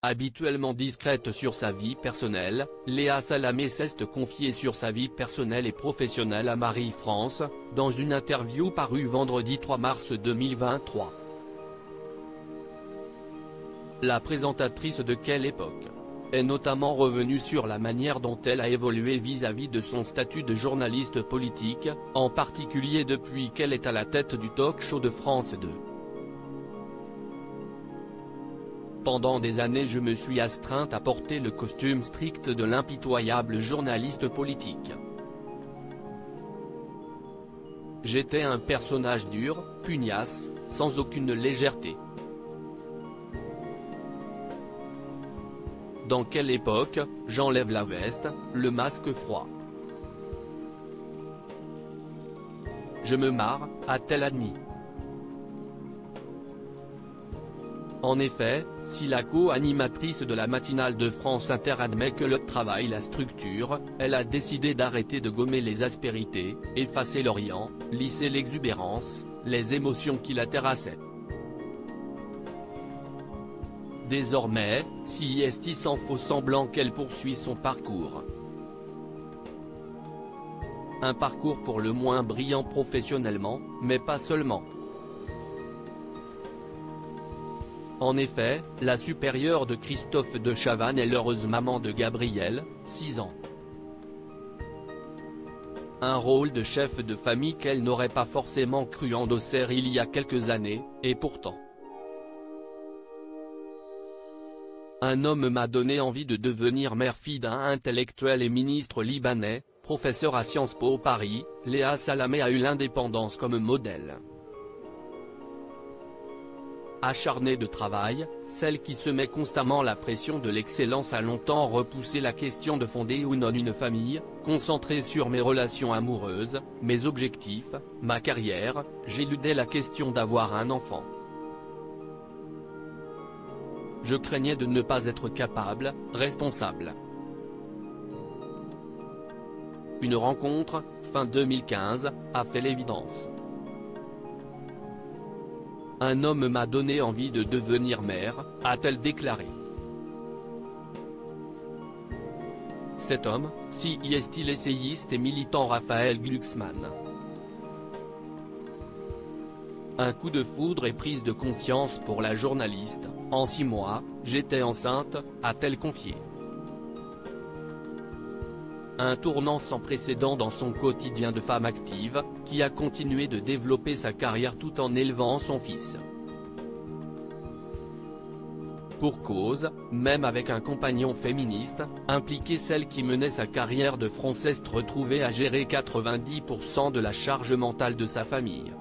Habituellement discrète sur sa vie personnelle, Léa Salamé s'est confiée sur sa vie personnelle et professionnelle à Marie-France, dans une interview parue vendredi 3 mars 2023. La présentatrice de Quelle Époque est notamment revenue sur la manière dont elle a évolué vis-à-vis de son statut de journaliste politique, en particulier depuis qu'elle est à la tête du talk-show de France 2. Pendant des années je me suis astreinte à porter le costume strict de l'impitoyable journaliste politique. J'étais un personnage dur, pugnace, sans aucune légèreté. Dans Quelle Époque, j'enlève la veste, le masque froid. Je me marre, a-t-elle admis. En effet, si la co-animatrice de la matinale de France Inter admet que le travail la structure, elle a décidé d'arrêter de gommer les aspérités, effacer l'Orient, lisser l'exubérance, les émotions qui la terrassaient. Désormais, CIST s'en faut semblant qu'elle poursuit son parcours. Un parcours pour le moins brillant professionnellement, mais pas seulement. En effet, la supérieure de Christophe de Chavannes est l'heureuse maman de Gabriel, 6 ans. Un rôle de chef de famille qu'elle n'aurait pas forcément cru endosser il y a quelques années, et pourtant. Un homme m'a donné envie de devenir mère-fille d'un intellectuel et ministre libanais, professeur à Sciences Po Paris. Léa Salamé a eu l'indépendance comme modèle. Acharnée de travail, celle qui se met constamment la pression de l'excellence a longtemps repoussé la question de fonder ou non une famille, concentrée sur mes relations amoureuses, mes objectifs, ma carrière. J'éludais la question d'avoir un enfant. Je craignais de ne pas être capable, responsable. Une rencontre, fin 2015, a fait l'évidence. Un homme m'a donné envie de devenir mère, a-t-elle déclaré. Cet homme, CIST l'essayiste et militant Raphaël Glucksmann. Un coup de foudre et prise de conscience pour la journaliste. En 6 mois, j'étais enceinte, a-t-elle confié. Un tournant sans précédent dans son quotidien de femme active, qui a continué de développer sa carrière tout en élevant son fils. Pour cause, même avec un compagnon féministe, impliqué, celle qui menait sa carrière de Française retrouvée à gérer 90% de la charge mentale de sa famille.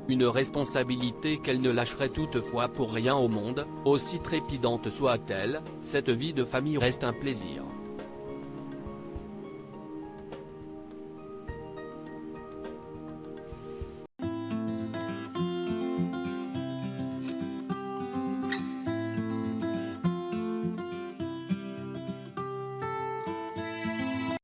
Une responsabilité qu'elle ne lâcherait toutefois pour rien au monde, aussi trépidante soit-elle. Cette vie de famille reste un plaisir.